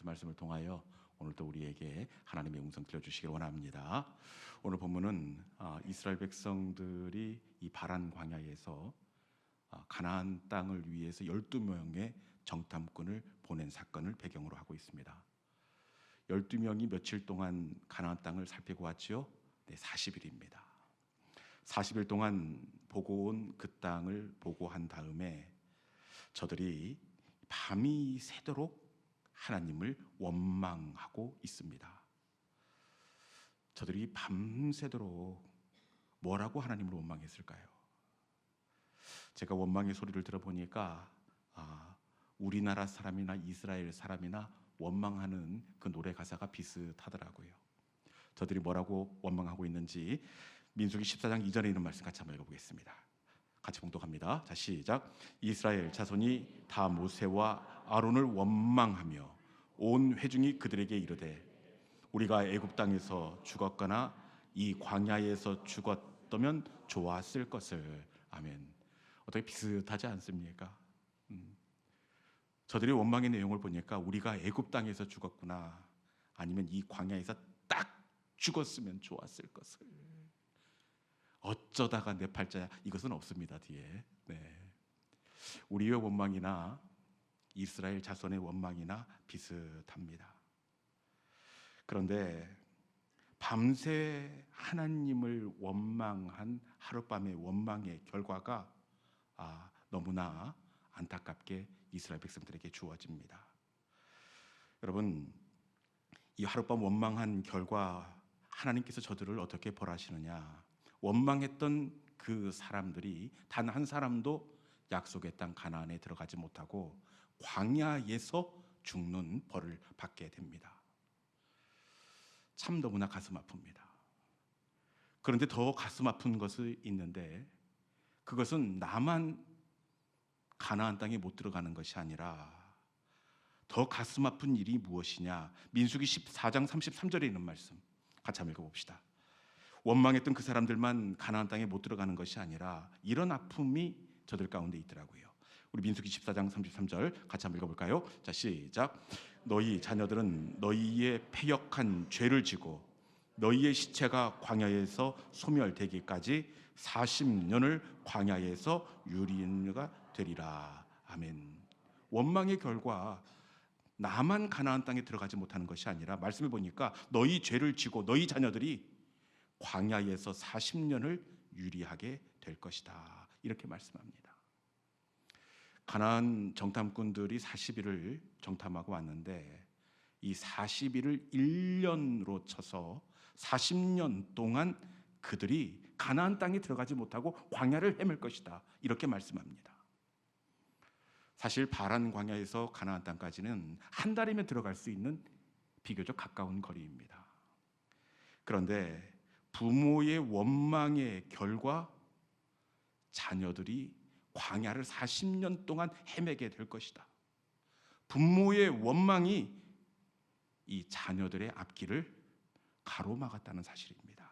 말씀을 통하여 오늘도 우리에게 하나님의 음성 들려주시길 원합니다. 오늘 본문은 이스라엘 백성들이 이 바란 광야에서 가나안 땅을 위해서 12명의 정탐꾼을 보낸 사건을 배경으로 하고 있습니다. 12명이 며칠 동안 가나안 땅을 살피고 왔지요? 네, 40일입니다. 40일 동안 보고 온 그 땅을 보고한 다음에 저들이 밤이 새도록 하나님을 원망하고 있습니다. 저들이 밤새도록 뭐라고 하나님을 원망했을까요? 제가 원망의 소리를 들어보니까 우리나라 사람이나 이스라엘 사람이나 원망하는 그 노래 가사가 비슷하더라고요. 저들이 뭐라고 원망하고 있는지 민수기 14장 2절에 있는 말씀 같이 한번 읽어보겠습니다. 같이 봉독합니다. 자, 시작. 이스라엘 자손이 다 모세와 아론을 원망하며 온 회중이 그들에게 이르되 우리가 애굽 땅에서 죽었거나 이 광야에서 죽었다면 좋았을 것을. 아멘. 어떻게 비슷하지 않습니까? 저들의 원망의 내용을 보니까 우리가 애굽 땅에서 죽었구나, 아니면 이 광야에서 딱 죽었으면 좋았을 것을. 어쩌다가 내 팔자야, 이것은 없습니다. 뒤에. 네. 우리의 원망이나 이스라엘 자손의 원망이나 비슷합니다. 그런데 밤새 하나님을 원망한 하룻밤의 원망의 결과가 너무나 안타깝게 이스라엘 백성들에게 주어집니다. 여러분, 이 하룻밤 원망한 결과 하나님께서 저들을 어떻게 벌하시느냐? 원망했던 그 사람들이 단 한 사람도 약속의 땅 가나안에 들어가지 못하고 광야에서 죽는 벌을 받게 됩니다. 참 너무나 가슴 아픕니다. 그런데 더 가슴 아픈 것이 있는데, 그것은 나만 가나안 땅에 못 들어가는 것이 아니라 더 가슴 아픈 일이 무엇이냐? 민수기 14장 33절에 있는 말씀 같이 한번 읽어봅시다. 원망했던 그 사람들만 가나안 땅에 못 들어가는 것이 아니라 이런 아픔이 저들 가운데 있더라고요. 우리 민수기 14장 33절 같이 한번 읽어볼까요? 자, 시작. 너희 자녀들은 너희의 패역한 죄를 지고 너희의 시체가 광야에서 소멸되기까지 40년을 광야에서 유린가 되리라. 아멘. 원망의 결과 나만 가나안 땅에 들어가지 못하는 것이 아니라 말씀을 보니까 너희 죄를 지고 너희 자녀들이 광야에서 40년을 유리하게 될 것이다, 이렇게 말씀합니다. 가나안 정탐꾼들이 40일을 정탐하고 왔는데 이 40일을 1년으로 쳐서 40년 동안 그들이 가나안 땅에 들어가지 못하고 광야를 헤맬 것이다, 이렇게 말씀합니다. 사실 바란 광야에서 가나안 땅까지는 한 달이면 들어갈 수 있는 비교적 가까운 거리입니다. 그런데 부모의 원망의 결과 자녀들이 광야를 40년 동안 헤매게 될 것이다. 부모의 원망이 이 자녀들의 앞길을 가로막았다는 사실입니다.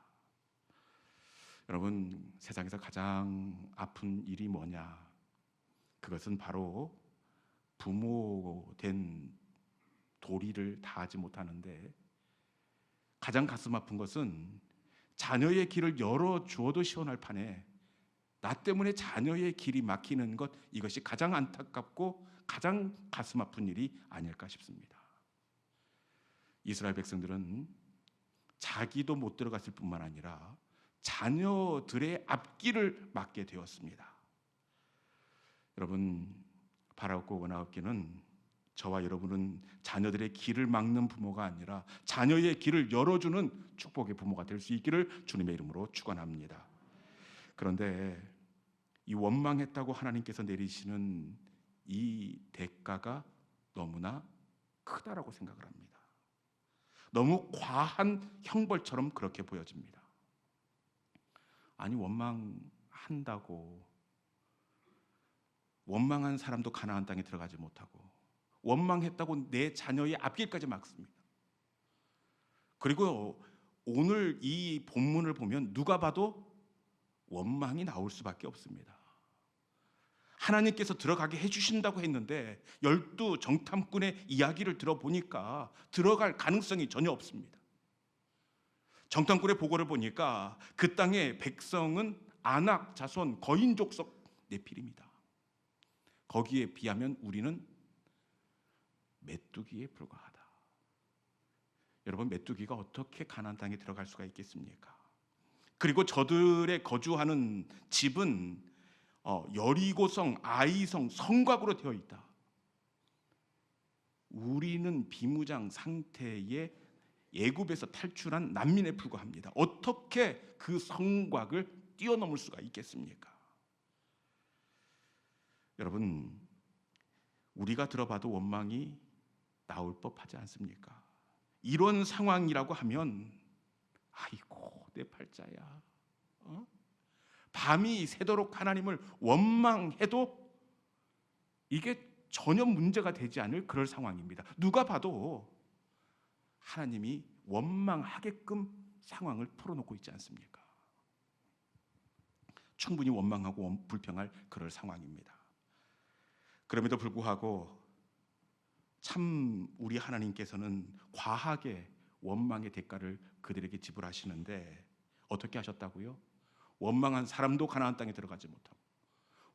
여러분, 세상에서 가장 아픈 일이 뭐냐? 그것은 바로 부모된 도리를 다하지 못하는데, 가장 가슴 아픈 것은 자녀의 길을 열어주어도 시원할 판에 나 때문에 자녀의 길이 막히는 것, 이것이 가장 안타깝고 가장 가슴 아픈 일이 아닐까 싶습니다. 이스라엘 백성들은 자기도 못 들어갔을 뿐만 아니라 자녀들의 앞길을 막게 되었습니다. 여러분, 바라옵고 원하옵기는 저와 여러분은 자녀들의 길을 막는 부모가 아니라 자녀의 길을 열어주는 축복의 부모가 될 수 있기를 주님의 이름으로 축원합니다. 그런데 이 원망했다고 하나님께서 내리시는 이 대가가 너무나 크다라고 생각을 합니다. 너무 과한 형벌처럼 그렇게 보여집니다. 아니, 원망한다고 원망한 사람도 가나안 땅에 들어가지 못하고 원망했다고 내 자녀의 앞길까지 막습니다. 그리고 오늘 이 본문을 보면 누가 봐도 원망이 나올 수밖에 없습니다. 하나님께서 들어가게 해주신다고 했는데 12 정탐꾼의 이야기를 들어보니까 들어갈 가능성이 전혀 없습니다. 정탐꾼의 보고를 보니까 그 땅의 백성은 아낙, 자손, 거인 족속 네필입니다. 거기에 비하면 우리는 메뚜기에 불과하다. 여러분, 메뚜기가 어떻게 가나안 땅에 들어갈 수가 있겠습니까? 그리고 저들의 거주하는 집은 여리고성, 아이성, 성곽으로 되어 있다. 우리는 비무장 상태의 애굽에서 탈출한 난민에 불과합니다. 어떻게 그 성곽을 뛰어넘을 수가 있겠습니까? 여러분, 우리가 들어봐도 원망이 나올 법하지 않습니까? 이런 상황이라고 하면 아이고 내 팔자야, 밤이 새도록 하나님을 원망해도 이게 전혀 문제가 되지 않을 그럴 상황입니다. 누가 봐도 하나님이 원망하게끔 상황을 풀어놓고 있지 않습니까? 충분히 원망하고 불평할 그럴 상황입니다. 그럼에도 불구하고 참 우리 하나님께서는 과하게 원망의 대가를 그들에게 지불하시는데 어떻게 하셨다고요? 원망한 사람도 가나안 땅에 들어가지 못하고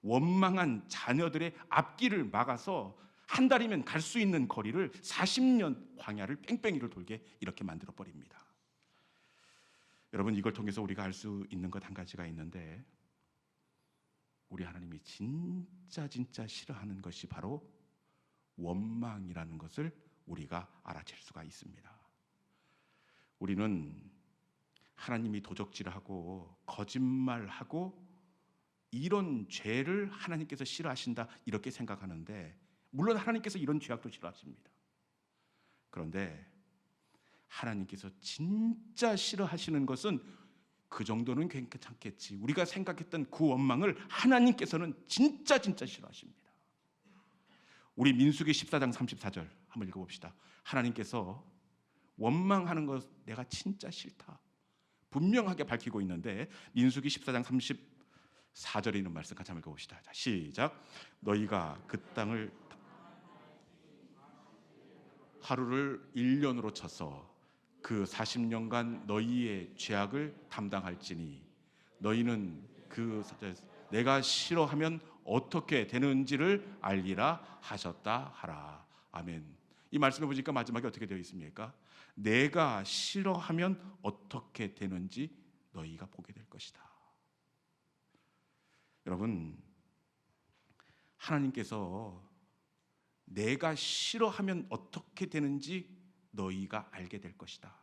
원망한 자녀들의 앞길을 막아서 한 달이면 갈 수 있는 거리를 40년 광야를 뺑뺑이를 돌게 이렇게 만들어 버립니다. 여러분, 이걸 통해서 우리가 알 수 있는 것 한 가지가 있는데, 우리 하나님이 진짜 싫어하는 것이 바로 원망이라는 것을 우리가 알아챌 수가 있습니다. 우리는 하나님이 도적질하고 거짓말하고 이런 죄를 하나님께서 싫어하신다 이렇게 생각하는데, 물론 하나님께서 이런 죄악도 싫어하십니다. 그런데 하나님께서 진짜 싫어하시는 것은 그 정도는 괜찮겠지, 우리가 생각했던 그 원망을 하나님께서는 진짜 싫어하십니다. 우리 민수기 14장 34절 한번 읽어봅시다. 하나님께서 원망하는 것 내가 진짜 싫다 분명하게 밝히고 있는데, 민수기 14장 34절에 있는 말씀 같이 한번 읽어봅시다. 자, 시작. 너희가 그 땅을 하루를 1년으로 쳐서 그 40년간 너희의 죄악을 담당할지니 너희는 그 내가 싫어하면 어떻게 되는지를 알리라 하셨다 하라. 아멘. 이 말씀해 보니까 마지막에 어떻게 되어 있습니까? 내가 싫어하면 어떻게 되는지 너희가 보게 될 것이다. 여러분, 하나님께서 내가 싫어하면 어떻게 되는지 너희가 알게 될 것이다.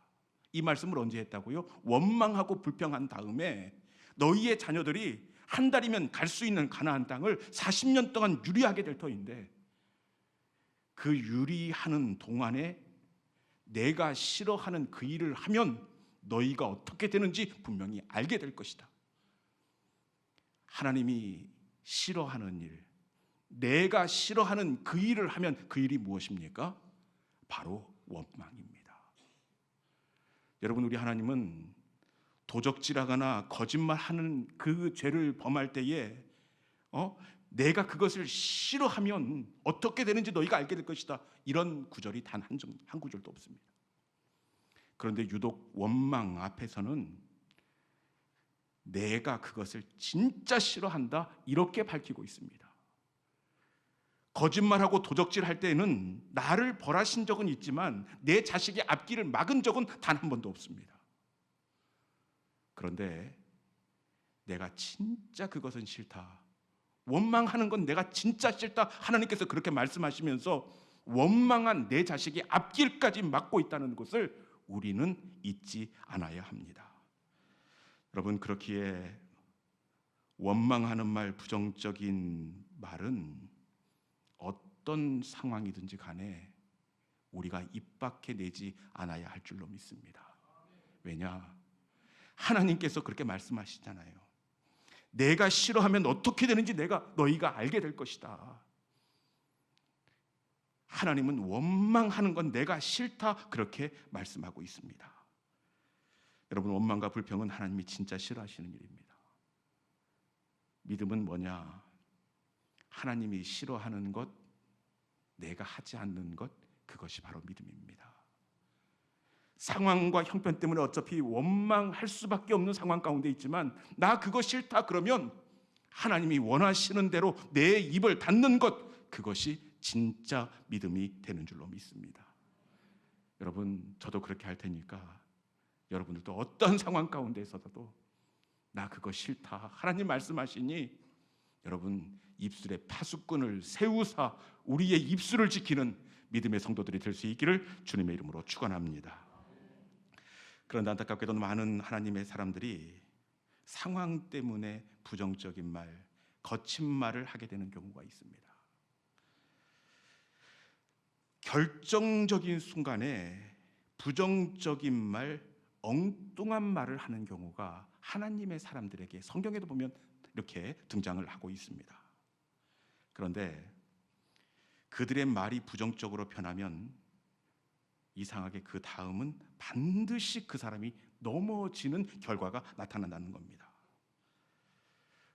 이 말씀을 언제 했다고요? 원망하고 불평한 다음에 너희의 자녀들이 한 달이면 갈 수 있는 가나안 땅을 40년 동안 유리하게 될 터인데, 그 유리하는 동안에 내가 싫어하는 그 일을 하면 너희가 어떻게 되는지 분명히 알게 될 것이다. 하나님이 싫어하는 일, 내가 싫어하는 그 일을 하면 그 일이 무엇입니까? 바로 원망입니다. 여러분, 우리 하나님은 도적질하거나 거짓말하는 그 죄를 범할 때에 내가 그것을 싫어하면 어떻게 되는지 너희가 알게 될 것이다, 이런 구절이 단 한 구절도 없습니다. 그런데 유독 원망 앞에서는 내가 그것을 진짜 싫어한다 이렇게 밝히고 있습니다. 거짓말하고 도적질할 때에는 나를 벌하신 적은 있지만 내 자식의 앞길을 막은 적은 단 한 번도 없습니다. 그런데 내가 진짜 그것은 싫다, 원망하는 건 내가 진짜 싫다, 하나님께서 그렇게 말씀하시면서 원망한 내 자식의 앞길까지 막고 있다는 것을 우리는 잊지 않아야 합니다. 여러분, 그렇기에 원망하는 말, 부정적인 말은 어떤 상황이든지 간에 우리가 입 밖에 내지 않아야 할 줄로 믿습니다. 왜냐? 하나님께서 그렇게 말씀하시잖아요. 내가 싫어하면 어떻게 되는지 너희가 알게 될 것이다. 하나님은 원망하는 건 내가 싫다 그렇게 말씀하고 있습니다. 여러분, 원망과 불평은 하나님이 진짜 싫어하시는 일입니다. 믿음은 뭐냐? 하나님이 싫어하는 것, 내가 하지 않는 것, 그것이 바로 믿음입니다. 상황과 형편 때문에 어차피 원망할 수밖에 없는 상황 가운데 있지만 나 그거 싫다 그러면 하나님이 원하시는 대로 내 입을 닫는 것, 그것이 진짜 믿음이 되는 줄로 믿습니다. 여러분, 저도 그렇게 할 테니까 여러분들도 어떤 상황 가운데 있어도 나 그거 싫다 하나님 말씀하시니 여러분 입술에 파수꾼을 세우사 우리의 입술을 지키는 믿음의 성도들이 될 수 있기를 주님의 이름으로 축원합니다. 그런데 안타깝게도 많은 하나님의 사람들이 상황 때문에 부정적인 말, 거친 말을 하게 되는 경우가 있습니다. 결정적인 순간에 부정적인 말, 엉뚱한 말을 하는 경우가 하나님의 사람들에게 성경에도 보면 이렇게 등장을 하고 있습니다. 그런데 그들의 말이 부정적으로 변하면 이상하게 그 다음은 반드시 그 사람이 넘어지는 결과가 나타난다는 겁니다.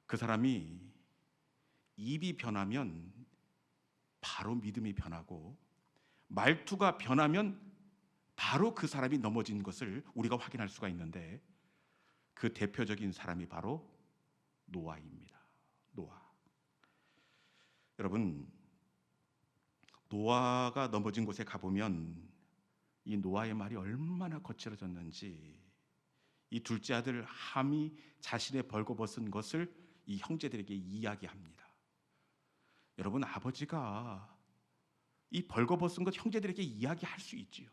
그 사람이 입이 변하면 바로 믿음이 변하고 말투가 변하면 바로 그 사람이 넘어진 것을 우리가 확인할 수가 있는데 그 대표적인 사람이 바로 노아입니다. 노아. 여러분, 노아가 넘어진 곳에 가보면 이 노아의 말이 얼마나 거칠어졌는지 이 둘째 아들 함이 자신의 벌거벗은 것을 이 형제들에게 이야기합니다. 여러분, 아버지가 이 벌거벗은 것 형제들에게 이야기할 수 있지요.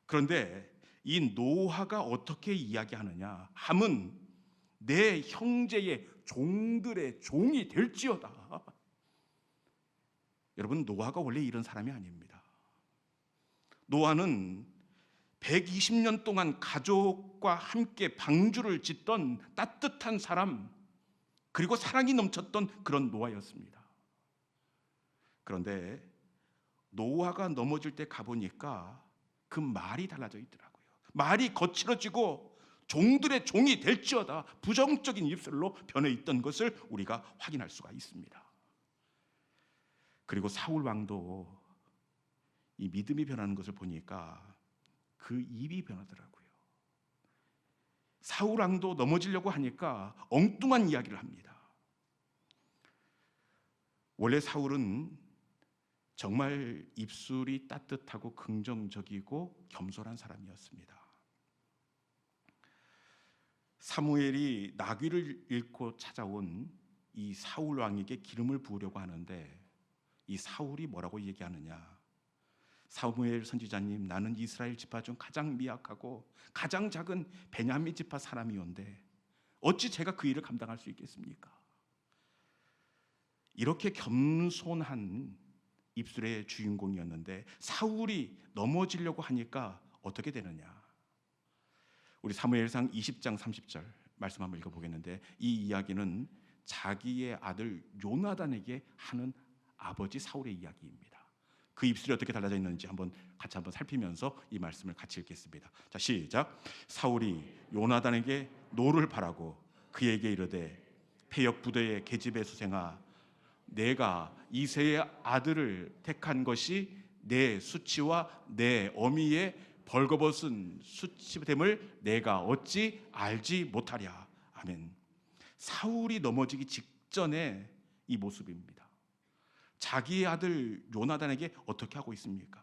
그런데 이 노아가 어떻게 이야기하느냐? 함은 내 형제의 종들의 종이 될지어다. 여러분, 노아가 원래 이런 사람이 아닙니다. 노아는 120년 동안 가족과 함께 방주를 짓던 따뜻한 사람, 그리고 사랑이 넘쳤던 그런 노아였습니다. 그런데 노아가 넘어질 때 가보니까 그 말이 달라져 있더라고요. 말이 거칠어지고 종들의 종이 될지어다 부정적인 입술로 변해 있던 것을 우리가 확인할 수가 있습니다. 그리고 사울 왕도 이 믿음이 변하는 것을 보니까 그 입이 변하더라고요. 사울 왕도 넘어지려고 하니까 엉뚱한 이야기를 합니다. 원래 사울은 정말 입술이 따뜻하고 긍정적이고 겸손한 사람이었습니다. 사무엘이 나귀를 잃고 찾아온 이 사울 왕에게 기름을 부으려고 하는데 이 사울이 뭐라고 얘기하느냐? 사무엘 선지자님, 나는 이스라엘 지파 중 가장 미약하고 가장 작은 베냐민 지파 사람이온데 어찌 제가 그 일을 감당할 수 있겠습니까? 이렇게 겸손한 입술의 주인공이었는데 사울이 넘어지려고 하니까 어떻게 되느냐? 우리 사무엘상 20장 30절 말씀 한번 읽어보겠는데 이 이야기는 자기의 아들 요나단에게 하는 아버지 사울의 이야기입니다. 그 입술이 어떻게 달라져 있는지 같이 한번 살피면서 이 말씀을 같이 읽겠습니다. 자, 시작. 사울이 요나단에게 노를 바라고 그에게 이르되 패역 부대의 계집의 수생아, 내가 이새의 아들을 택한 것이 내 수치와 내 어미의 벌거벗은 수치됨을 내가 어찌 알지 못하랴. 아멘. 사울이 넘어지기 직전에 이 모습입니다. 자기의 아들 요나단에게 어떻게 하고 있습니까?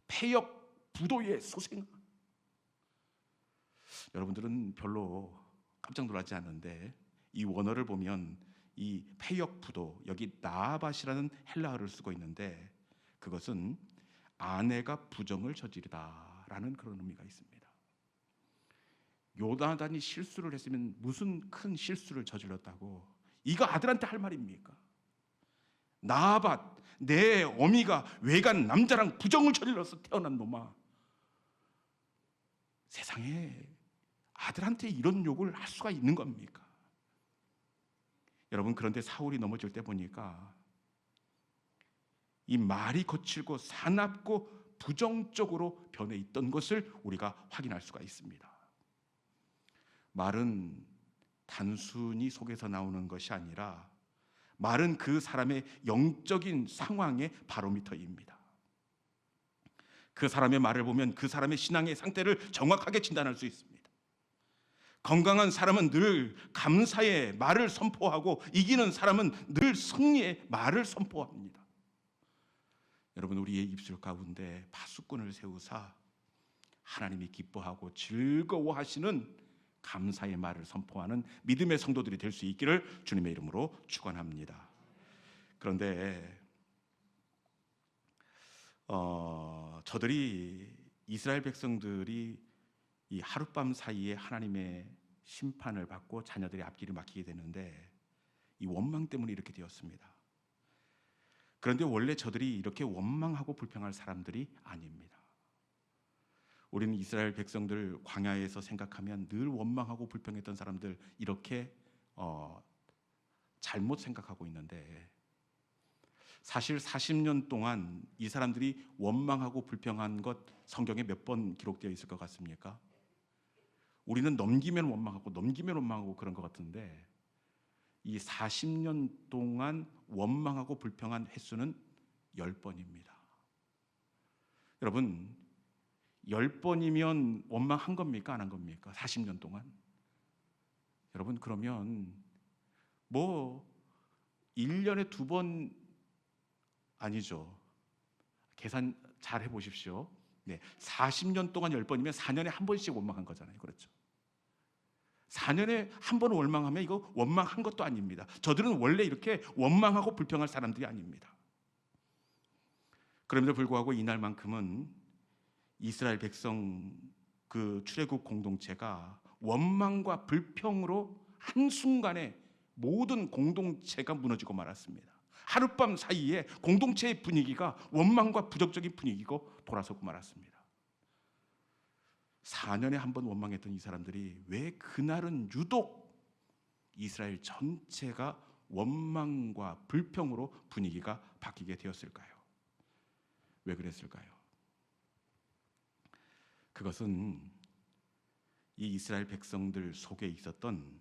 패역 부도의 소생. 여러분들은 별로 깜짝 놀라지 않는데 이 원어를 보면 이 패역 부도, 여기 나아밧이라는 헬라어를 쓰고 있는데 그것은 아내가 부정을 저지르다라는 그런 의미가 있습니다. 요나단이 실수를 했으면 무슨 큰 실수를 저질렀다고 이거 아들한테 할 말입니까? 나아밧, 내 어미가 외간 남자랑 부정을 저질러서 태어난 놈아, 세상에 아들한테 이런 욕을 할 수가 있는 겁니까? 여러분, 그런데 사울이 넘어질 때 보니까 이 말이 거칠고 사납고 부정적으로 변해 있던 것을 우리가 확인할 수가 있습니다. 말은 단순히 속에서 나오는 것이 아니라 말은 그 사람의 영적인 상황의 바로미터입니다. 그 사람의 말을 보면 그 사람의 신앙의 상태를 정확하게 진단할 수 있습니다. 건강한 사람은 늘 감사의 말을 선포하고 이기는 사람은 늘 승리의 말을 선포합니다. 여러분, 우리의 입술 가운데 파수꾼을 세우사 하나님이 기뻐하고 즐거워하시는 감사의 말을 선포하는 믿음의 성도들이 될 수 있기를 주님의 이름으로 축원합니다. 그런데 저들이 이스라엘 백성들이 이 하룻밤 사이에 하나님의 심판을 받고 자녀들의 앞길을 막히게 되는데 이 원망 때문에 이렇게 되었습니다. 그런데 원래 저들이 이렇게 원망하고 불평할 사람들이 아닙니다. 우리는 이스라엘 백성들 광야에서 생각하면 늘 원망하고 불평했던 사람들 이렇게 잘못 생각하고 있는데 사실 40년 동안 이 사람들이 원망하고 불평한 것 성경에 몇 번 기록되어 있을 것 같습니까? 우리는 넘기면 원망하고 그런 것 같은데 이 40년 동안 원망하고 불평한 횟수는 10번입니다. 여러분, 10번이면 원망한 겁니까? 안 한 겁니까? 40년 동안? 여러분, 그러면 뭐 1년에 2번 아니죠. 계산 잘 해보십시오. 네, 40년 동안 10번이면 4년에 한 번씩 원망한 거잖아요. 그렇죠? 4년에 한 번 원망하면 이거 원망한 것도 아닙니다. 저들은 원래 이렇게 원망하고 불평할 사람들이 아닙니다. 그럼에도 불구하고 이날만큼은 이스라엘 백성 그 출애굽 공동체가 원망과 불평으로 한순간에 모든 공동체가 무너지고 말았습니다. 하룻밤 사이에 공동체의 분위기가 원망과 부정적인 분위기고 돌아서고 말았습니다. 4년에 한 번 원망했던 이 사람들이 왜 그날은 유독 이스라엘 전체가 원망과 불평으로 분위기가 바뀌게 되었을까요? 왜 그랬을까요? 그것은 이 이스라엘 백성들 속에 있었던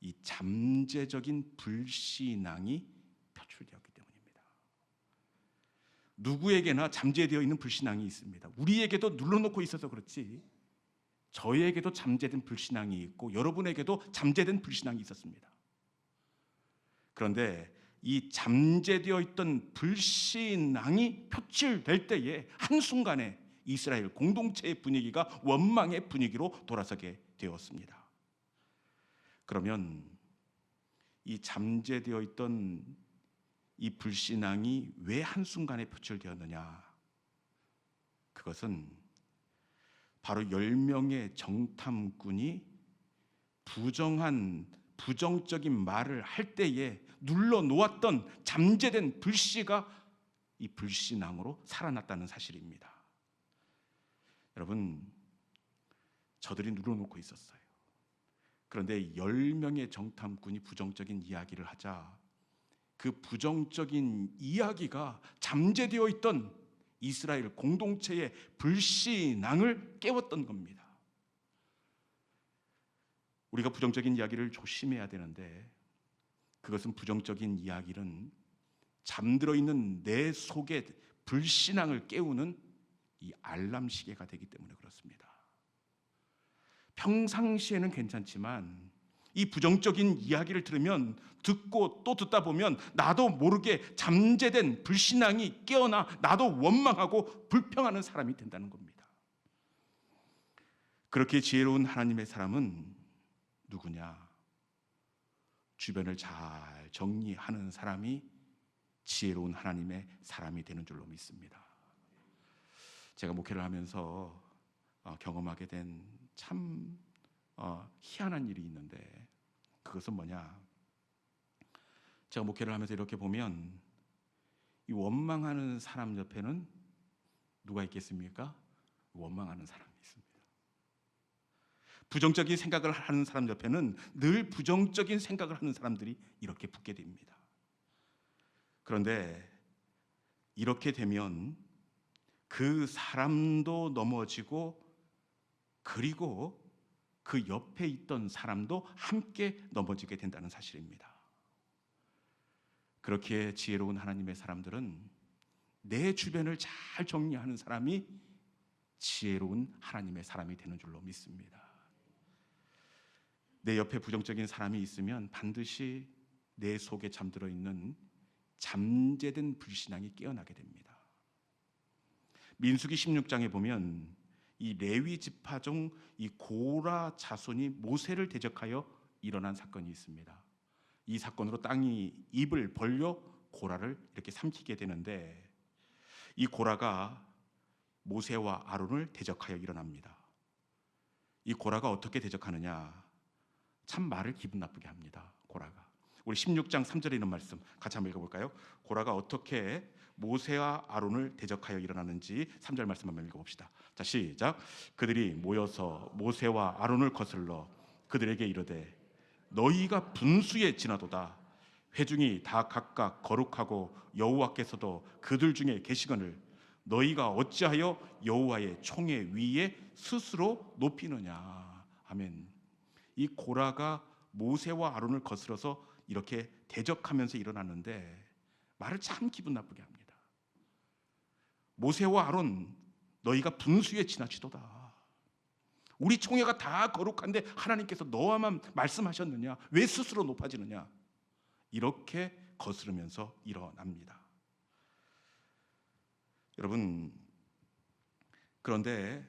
이 잠재적인 불신앙이 표출되었기 때문입니다. 누구에게나 잠재되어 있는 불신앙이 있습니다. 우리에게도 눌러놓고 있어서 그렇지 저에게도 잠재된 불신앙이 있고 여러분에게도 잠재된 불신앙이 있었습니다. 그런데 이 잠재되어 있던 불신앙이 표출될 때에 한순간에 이스라엘 공동체의 분위기가 원망의 분위기로 돌아서게 되었습니다. 그러면 이 잠재되어 있던 이 불신앙이 왜 한순간에 표출되었느냐? 그것은 바로 10명의 정탐꾼이 부정적인 말을 할 때에 눌러놓았던 잠재된 불씨가 이 불신앙으로 살아났다는 사실입니다. 여러분, 저들이 눌러놓고 있었어요. 그런데 10명의 정탐꾼이 부정적인 이야기를 하자 그 부정적인 이야기가 잠재되어 있던 이스라엘 공동체의 불신앙을 깨웠던 겁니다. 우리가 부정적인 이야기를 조심해야 되는데 그것은 부정적인 이야기는 잠들어 있는 내 속에 불신앙을 깨우는 이 알람 시계가 되기 때문에 그렇습니다. 평상시에는 괜찮지만 이 부정적인 이야기를 들으면 듣고 또 듣다 보면 나도 모르게 잠재된 불신앙이 깨어나 나도 원망하고 불평하는 사람이 된다는 겁니다. 그렇게 지혜로운 하나님의 사람은 누구냐? 주변을 잘 정리하는 사람이 지혜로운 하나님의 사람이 되는 줄로 믿습니다. 제가 목회를 하면서 경험하게 된 참 희한한 일이 있는데 그것은 뭐냐? 제가 목회를 하면서 이렇게 보면 이 원망하는 사람 옆에는 누가 있겠습니까? 원망하는 사람이 있습니다. 부정적인 생각을 하는 사람 옆에는 늘 부정적인 생각을 하는 사람들이 이렇게 붙게 됩니다. 그런데 이렇게 되면 그 사람도 넘어지고 그리고 그 옆에 있던 사람도 함께 넘어지게 된다는 사실입니다. 그렇게 지혜로운 하나님의 사람들은 내 주변을 잘 정리하는 사람이 지혜로운 하나님의 사람이 되는 줄로 믿습니다. 내 옆에 부정적인 사람이 있으면 반드시 내 속에 잠들어 있는 잠재된 불신앙이 깨어나게 됩니다. 민수기 16장에 보면 이 레위 지파 중 이 고라 자손이 모세를 대적하여 일어난 사건이 있습니다. 이 사건으로 땅이 입을 벌려 고라를 이렇게 삼키게 되는데, 이 고라가 모세와 아론을 대적하여 일어납니다. 이 고라가 어떻게 대적하느냐, 참 말을 기분 나쁘게 합니다. 고라가 우리 16장 3절에 있는 말씀 같이 한번 읽어볼까요? 고라가 어떻게 모세와 아론을 대적하여 일어나는지 3절 말씀 한번 읽어봅시다. 자, 시작. 그들이 모여서 모세와 아론을 거슬러 그들에게 이르되 너희가 분수에 지나도다. 회중이 다 각각 거룩하고 여호와께서도 그들 중에 계시거늘 너희가 어찌하여 여호와의 총회 위에 스스로 높이느냐. 아멘. 이 고라가 모세와 아론을 거슬러서 이렇게 대적하면서 일어나는데 말을 참 기분 나쁘게 합니다. 모세와 아론, 너희가 분수에 지나치도다. 우리 총회가 다 거룩한데 하나님께서 너와만 말씀하셨느냐? 왜 스스로 높아지느냐? 이렇게 거스르면서 일어납니다. 여러분, 그런데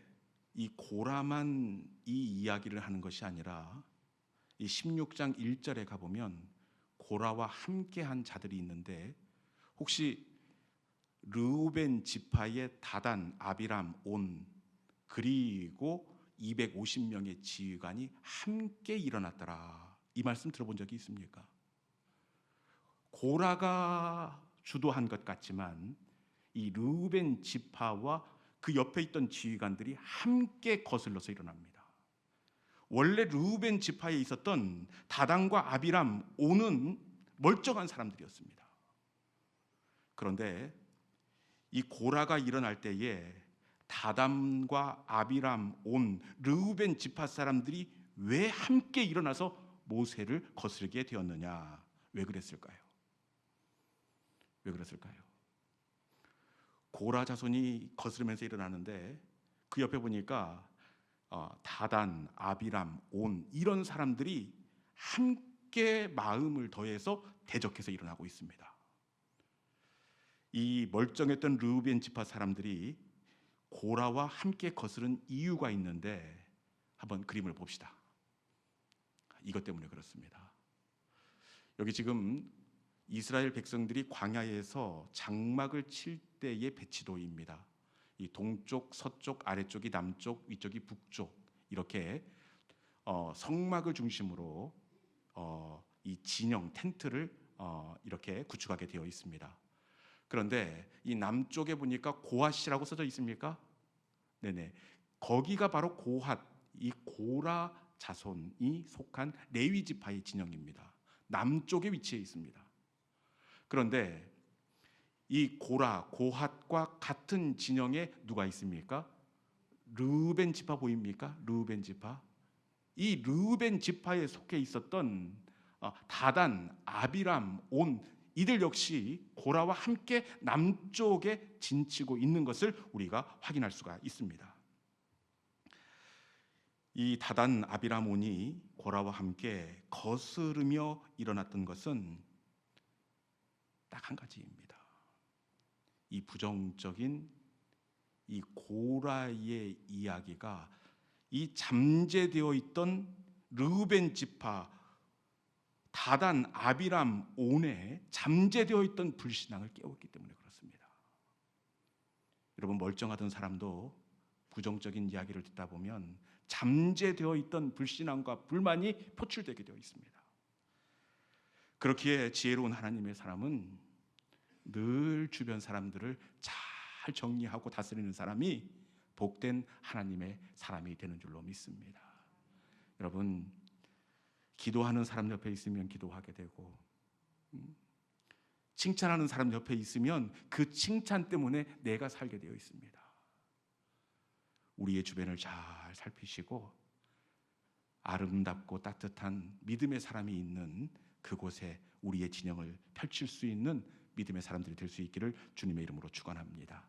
이 고라만 이 이야기를 하는 것이 아니라 이 16장 1절에 가보면 고라와 함께한 자들이 있는데, 혹시 르우벤 지파의 다단, 아비람, 온, 그리고 250명의 지휘관이 함께 일어났더라, 이 말씀 들어본 적이 있습니까? 고라가 주도한 것 같지만 이 르우벤 지파와 그 옆에 있던 지휘관들이 함께 거슬러서 일어납니다. 원래 르우벤 지파에 있었던 다단과 아비람, 온은 멀쩡한 사람들이었습니다. 그런데 이 고라가 일어날 때에 다단과 아비람, 온, 르우벤 지파 사람들이 왜 함께 일어나서 모세를 거스르게 되었느냐? 왜 그랬을까요? 왜 그랬을까요? 고라 자손이 거스르면서 일어나는데 그 옆에 보니까 다단, 아비람, 온, 이런 사람들이 함께 마음을 더해서 대적해서 일어나고 있습니다. 이 멀쩡했던 르우벤 지파 사람들이 고라와 함께 거스른 이유가 있는데 한번 그림을 봅시다. 이것 때문에 그렇습니다. 여기 지금 이스라엘 백성들이 광야에서 장막을 칠 때의 배치도입니다. 이 동쪽, 서쪽, 아래쪽이 남쪽, 위쪽이 북쪽, 이렇게 성막을 중심으로 이 진영, 텐트를 이렇게 구축하게 되어 있습니다. 그런데 이 남쪽에 보니까 고핫이라고 써져 있습니까? 네네. 거기가 바로 고핫, 이 고라 자손이 속한 레위 지파의 진영입니다. 남쪽에 위치해 있습니다. 그런데 이 고라, 고핫과 같은 진영에 누가 있습니까? 르우벤 지파 보입니까? 르우벤 지파. 이 르우벤 지파에 속해 있었던 다단, 아비람, 온, 이들 역시 고라와 함께 남쪽에 진치고 있는 것을 우리가 확인할 수가 있습니다. 이 다단, 아비람, 온이 고라와 함께 거스르며 일어났던 것은 딱 한 가지입니다. 이 부정적인 이 고라의 이야기가 이 잠재되어 있던 르우벤 지파, 다단, 아비람, 온에 잠재되어 있던 불신앙을 깨웠기 때문에 그렇습니다. 여러분, 멀쩡하던 사람도 부정적인 이야기를 듣다 보면 잠재되어 있던 불신앙과 불만이 표출되게 되어 있습니다. 그렇기에 지혜로운 하나님의 사람은 늘 주변 사람들을 잘 정리하고 다스리는 사람이 복된 하나님의 사람이 되는 줄로 믿습니다. 여러분, 기도하는 사람 옆에 있으면 기도하게 되고, 칭찬하는 사람 옆에 있으면 그 칭찬 때문에 내가 살게 되어 있습니다. 우리의 주변을 잘 살피시고 아름답고 따뜻한 믿음의 사람이 있는 그곳에 우리의 진영을 펼칠 수 있는 믿음의 사람들이 될 수 있기를 주님의 이름으로 축원합니다.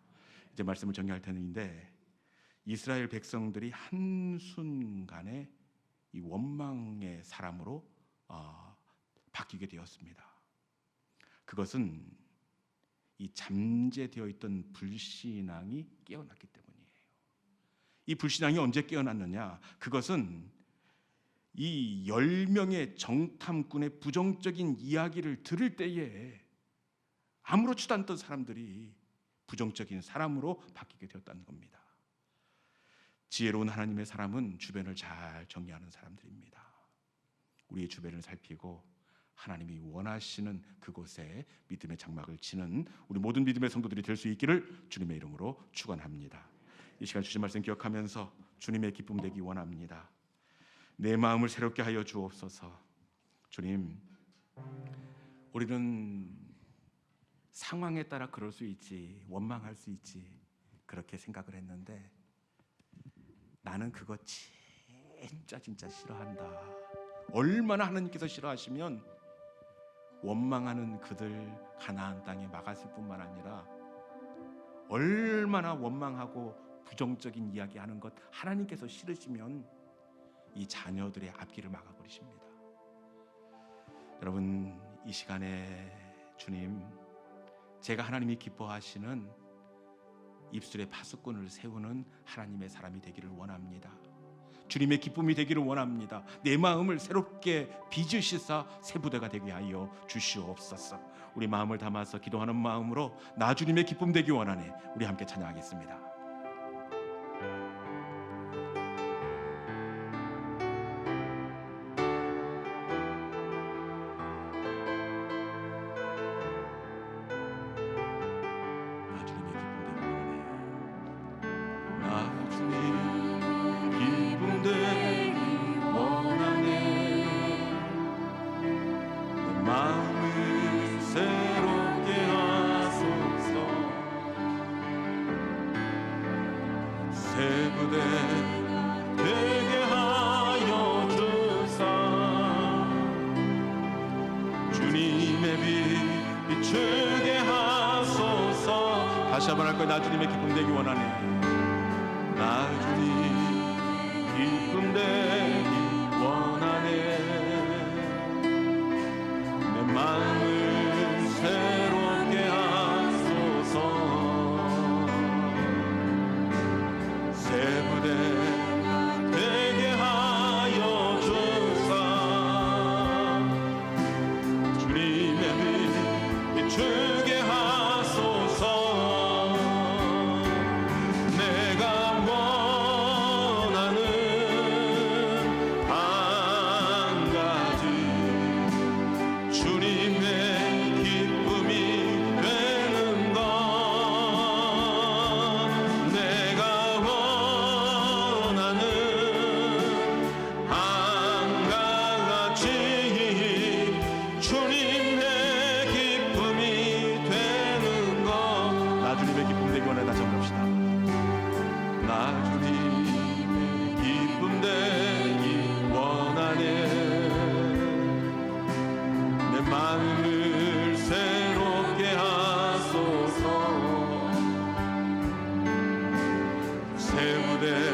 이제 말씀을 정리할 텐데, 이스라엘 백성들이 한순간에 이 원망의 사람으로 바뀌게 되었습니다. 그것은 이 잠재되어 있던 불신앙이 깨어났기 때문이에요. 이 불신앙이 언제 깨어났느냐? 그것은 이 10명의 정탐꾼의 부정적인 이야기를 들을 때에 아무렇지도 않던 사람들이 부정적인 사람으로 바뀌게 되었다는 겁니다. 지혜로운 하나님의 사람은 주변을 잘 정리하는 사람들입니다. 우리의 주변을 살피고 하나님이 원하시는 그곳에 믿음의 장막을 치는 우리 모든 믿음의 성도들이 될 수 있기를 주님의 이름으로 축원합니다. 이 시간 주신 말씀 기억하면서 주님의 기쁨 되기 원합니다. 내 마음을 새롭게 하여 주옵소서. 주님, 우리는 상황에 따라 그럴 수 있지, 원망할 수 있지, 그렇게 생각을 했는데 나는 그거 진짜 싫어한다. 얼마나 하나님께서 싫어하시면 원망하는 그들 가나안 땅에 막았을 뿐만 아니라 얼마나 원망하고 부정적인 이야기하는 것 하나님께서 싫으시면 이 자녀들의 앞길을 막아버리십니다. 여러분, 이 시간에 주님, 제가 하나님이 기뻐하시는 입술에 파수꾼을 세우는 하나님의 사람이 되기를 원합니다. 주님의 기쁨이 되기를 원합니다. 내 마음을 새롭게 빚으시사 새 부대가 되게 하여 주시옵소서. 우리 마음을 담아서 기도하는 마음으로 나 주님의 기쁨 되기 원하네. 우리 함께 찬양하겠습니다. 다시 한번 할 거야. 나 주님의 기쁨 되기 원하네. 나 주님 기쁨 되기 원하네. 내 마음을 새롭게 하소서. 새 부대 되게 하여 주사. 주님의 빛 비추게 하소서. 마음을 새롭게 하소서. 새 무대